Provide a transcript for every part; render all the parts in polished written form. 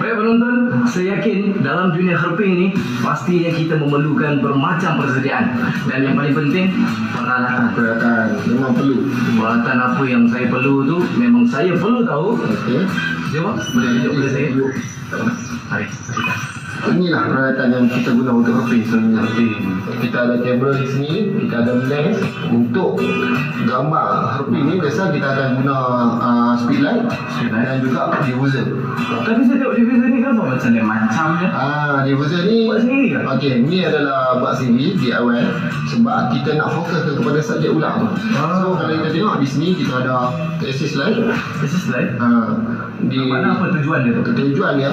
Baik penonton, saya yakin dalam dunia herping ni pastinya kita memerlukan bermacam persediaan. Dan yang paling penting, peralatan memang perlu. peralatan apa yang saya perlu tu memang saya perlu tahu. Okey. Jom, boleh tunjuk kepada saya? Mari. Inilah peralatan yang kita guna untuk herping sebenarnya. Kita ada kamera di sini, kita ada lens untuk gambar herping ni. Biasa kita akan guna speedlight dan juga diffuser. Tapi saya tengok diffuser ni kenapa macam dia macam je? Diffuser ni Buat sendiri ke? okey, ni adalah buat sendiri DIY sebab kita nak fokus kepada subjek ular tu. So kalau kita tengok di sini kita ada access light. This is like Di mana apa tujuan dia tu? tujuan dia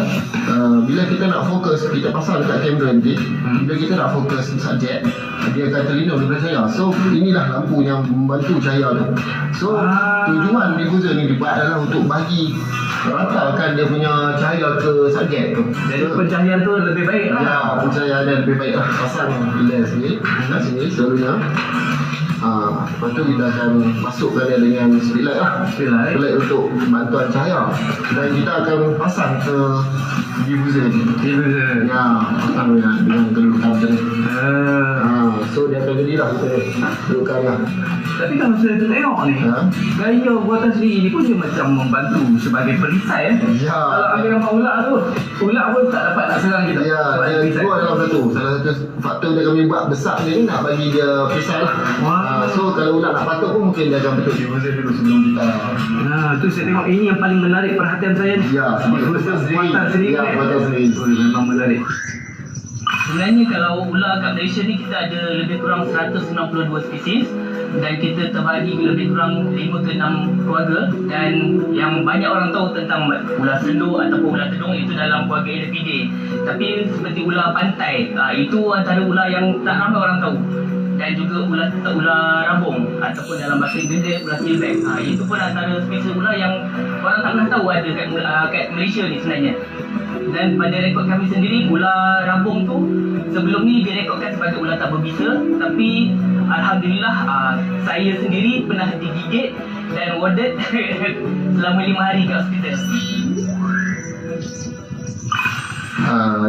bila kita nak fokus, kita pasang dekat kamera nanti, bila kita nak fokus subjek, dia akan terlindung daripada cahaya. So inilah lampu yang membantu cahaya tu. So tujuan diffuser ni dibuat adalah untuk bagi ratakan dia punya cahaya ke subjek tu. Jadi pencahayaan tu lebih baik lah. Ya, pencahayaan dia lebih baik lah. Pasang lens ni kat sini selalunya. Lepas tu kita akan masukkan dia dengan speedlight lah. Speedlight untuk bantuan cahaya. Dan kita akan pasang ke diffuser ni. Diffuser. Ya, pasang dengan kedudukan macam ni. So dia akan jadilah kedudukan lah. Tapi kalau saya tengok ni, gaya buatan sendiri ni pun dia macam membantu sebagai perisai Ya. Kalau ambil gambar ular tu, ular pun tak dapat nak serang kita. Ya, dia dua dalam satu. Salah satu faktor dia kami buat besar ni nak bagi dia perisai lah. So kalau ular nak patuk pun mungkin dia akan betul diffuser dulu sebelum kita. Tu saya tengok ini yang paling menarik perhatian saya ni. Ya, Diffuser buatan sendiri. Ya, buatan sendiri. Memang menarik. Sebenarnya kalau ular kat Malaysia ni kita ada lebih kurang 162 spesies dan kita terbagi lebih kurang 5 ke 6 keluarga, dan yang banyak orang tahu tentang ular selur ataupun ular tedung itu dalam keluarga Elapidae. Tapi seperti ular pantai, itu antara ular yang tak ramai orang tahu. Dan juga ular rabung ataupun dalam bahasa Inggeris ular silkback. Itu pun antara spesies ular yang orang tak pernah tahu ada kat Malaysia ni sebenarnya. Dan pada rekod kami sendiri, ular rabung tu sebelum ni direkodkan sebagai ular tak berbisa, tapi alhamdulillah saya sendiri pernah digigit dan warded selama 5 hari kat hospital.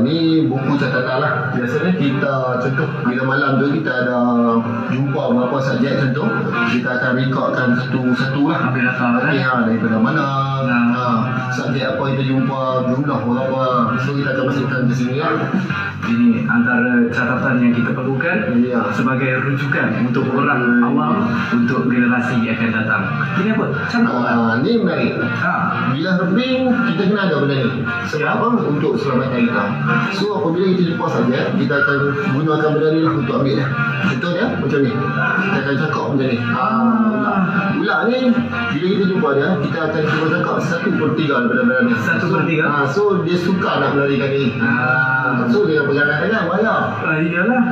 Ni buku catatan lah. Biasanya kita contoh bila malam tu kita ada jumpa beberapa subjek contoh, kita akan rekodkan satu-satu lah. Ambil datang Daripada mana, subjek apa kita jumpa, jumlah berapa. So kita akan masukkan ke sini lah. Ini antara catatan yang kita perlukan sebagai rujukan untuk orang awam, untuk generasi yang akan datang. Ini apa? Contoh Ni menarik. Bila herping kita kena ada benda ni. Sebab apa? Untuk keselamatan kita. So apabila kita jumpa subjek, kita akan gunakan benda ni lah untuk ambil dia. Contohnya macam ni. Kita akan cakap macam ni. Ular ni bila kita jumpa dia, kita akan cuba cakap 1/3 daripada benda ni. 1/3? So dia suka nak melarikan diri. So dia pegangan tangan bahaya. Iyalah.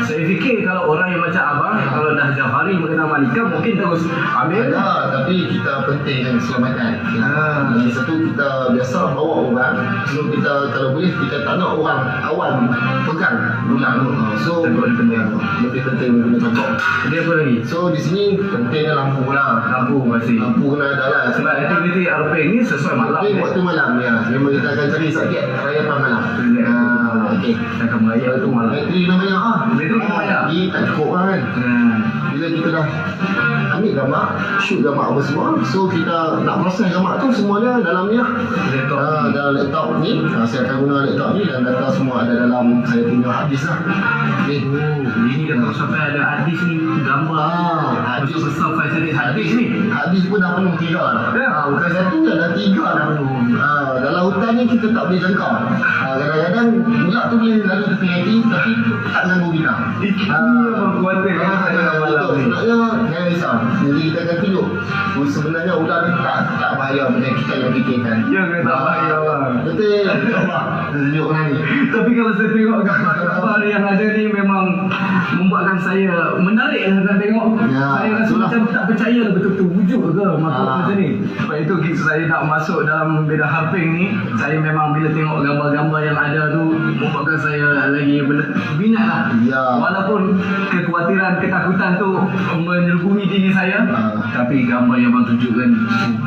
Saya fikir kalau orang yang macam abang, kalau dah Jafari mengenal Malika mungkin terus ambil. Tapi kita pentingkan keselamatan. Jadi satu, kita biasa bawa orang. Sebelum kita, kalau boleh kita tak nak orang awam pegang ular tu. So lebih penting guna cakap. Dia apa lagi? So di sini pentingnya lampu lah. Lampu masih. Lampu kena ada lah. Sebab aktiviti herping ni sesuai malam. Tapi waktu malam ya. Memang kita akan cari subjek rayapan malam. Okey. Kita akan merayap tu malam. Bateri namanya Bateri namanya? Ni tak cukup kan. Bila kita dah ambil gambar, shoot gambar apa semua, so kita nak proses gambar tu semuanya dalam ni lah. Dalam laptop ni. Saya akan guna laptop ni dan data semua ada dalam saya punya hard disk lah. Ini dah sampai ada hard disk ni, gambar hard disk besar facility hard disk ni. Hard disk pun dah penuh 3 dah. Bukan satu dah, dah 3 dah penuh. Dalam hutan ni kita tak boleh jangkau. Kadang-kadang ular tu boleh lalu tepi lagi tapi tak ganggu kita. Memang kuatir Sebenarnya jangan risau. Jadi kita akan tunjuk sebenarnya ular ni tak bahaya macam kita yang fikirkan. Ya ke tak bahaya lah. Betul. InsyaAllah tunjuk ni. Tapi kalau saya tengok gambar-gambar yang ada ni memang membuatkan saya menarik lah nak tengok. Saya rasa macam tak percaya betul-betul wujud ke makhluk macam ni. Sebab itu saya nak masuk dalam bidang herping ni, saya memang bila tengok gambar-gambar yang ada tu membuatkan saya lagi minat lah. Walaupun kekhawatiran, ketakutan tu menyelubungi diri saya, tapi gambar yang abang tunjukkan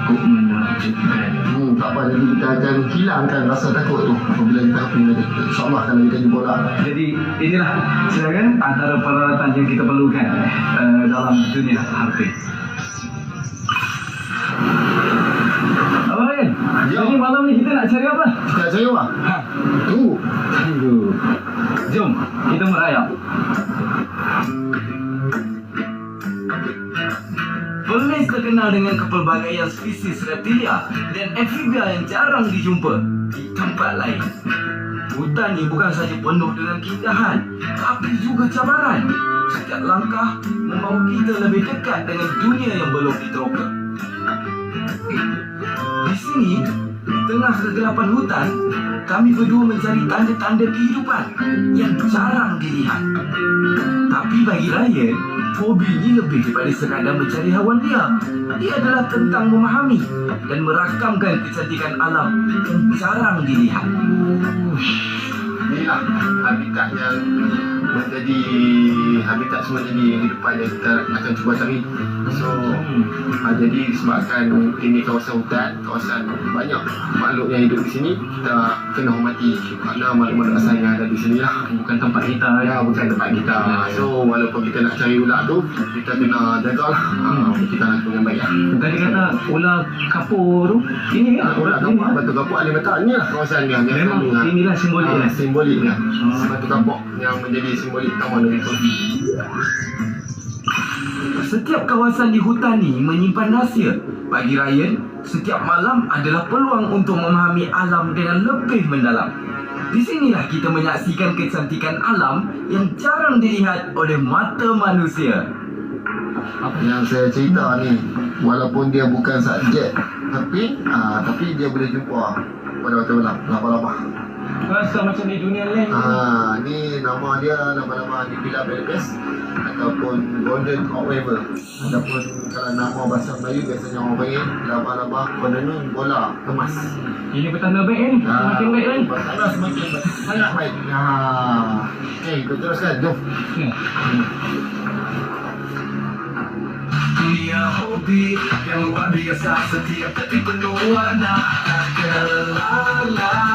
cukup menarik. menakjubkan. Tak apa, jadi kita akan hilangkan rasa takut tu apabila kita hopping tadi. InsyaAllah kalau kita jumpa lah. Jadi inilah silakan antara peralatan yang kita perlukan dalam dunia hopping. Abang Ryan, Ya. jadi malam ni kita nak cari apa? Kita nak cari apa? Tunggu. Jom, kita merayap. Perlis terkenal dengan kepelbagaian spesies reptilia dan amfibia yang jarang dijumpa di tempat lain. Hutan ini bukan saja penuh dengan keindahan, tapi juga cabaran. Setiap langkah membawa kita lebih dekat dengan dunia yang belum diteroka. Di sini, di tengah kegelapan hutan, kami berdua mencari tanda-tanda kehidupan yang jarang dilihat. Tapi bagi Ryan, hobi ini lebih daripada sekadar mencari haiwan liar. Ia adalah tentang memahami dan merakamkan kecantikan alam yang jarang dilihat. Inilah habitat yang menjadi habitat semua jadi kehidupan yang kita akan cuba cari. So jadi sebabkan ini kawasan hutan, kawasan banyak makhluk yang hidup di sini, kita kena hormati kerana makhluk-makhluk asal yang ada di sini lah. Bukan tempat kita. Ya, bukan tempat kita. So walaupun kita nak cari ular tu, kita kena jagalah. Kita nak dengan baik lah. Tadi kata ular kapur tu, ini kan? Ular kapur, batu kapur ada betul. Inilah kawasan dia. Memang inilah simbolik dia. Simboliknya. Batu kapur yang menjadi simbolik utama dari itu. Setiap kawasan di hutan ini menyimpan rahsia. Bagi Ryan, setiap malam adalah peluang untuk memahami alam dengan lebih mendalam. Di sinilah kita menyaksikan kecantikan alam yang jarang dilihat oleh mata manusia. Yang saya cerita ni, walaupun dia bukan subjek tapi dia boleh jumpa pada waktu malam, lapa-lapa. Rasa macam di dunia lain. Ni nama dia nama-nama Nipila Belkes ataupun Golden Outweaver. Ataupun kalau nama bahasa Melayu biasanya orang panggil laba-laba penenun bola kemas. Ini petanda baik ni. Semakin baik kan? Petanda semakin baik. Sangat baik. Okey, kita teruskan. Jom. Dunia hobi yang luar biasa, setiap detik penuh warna.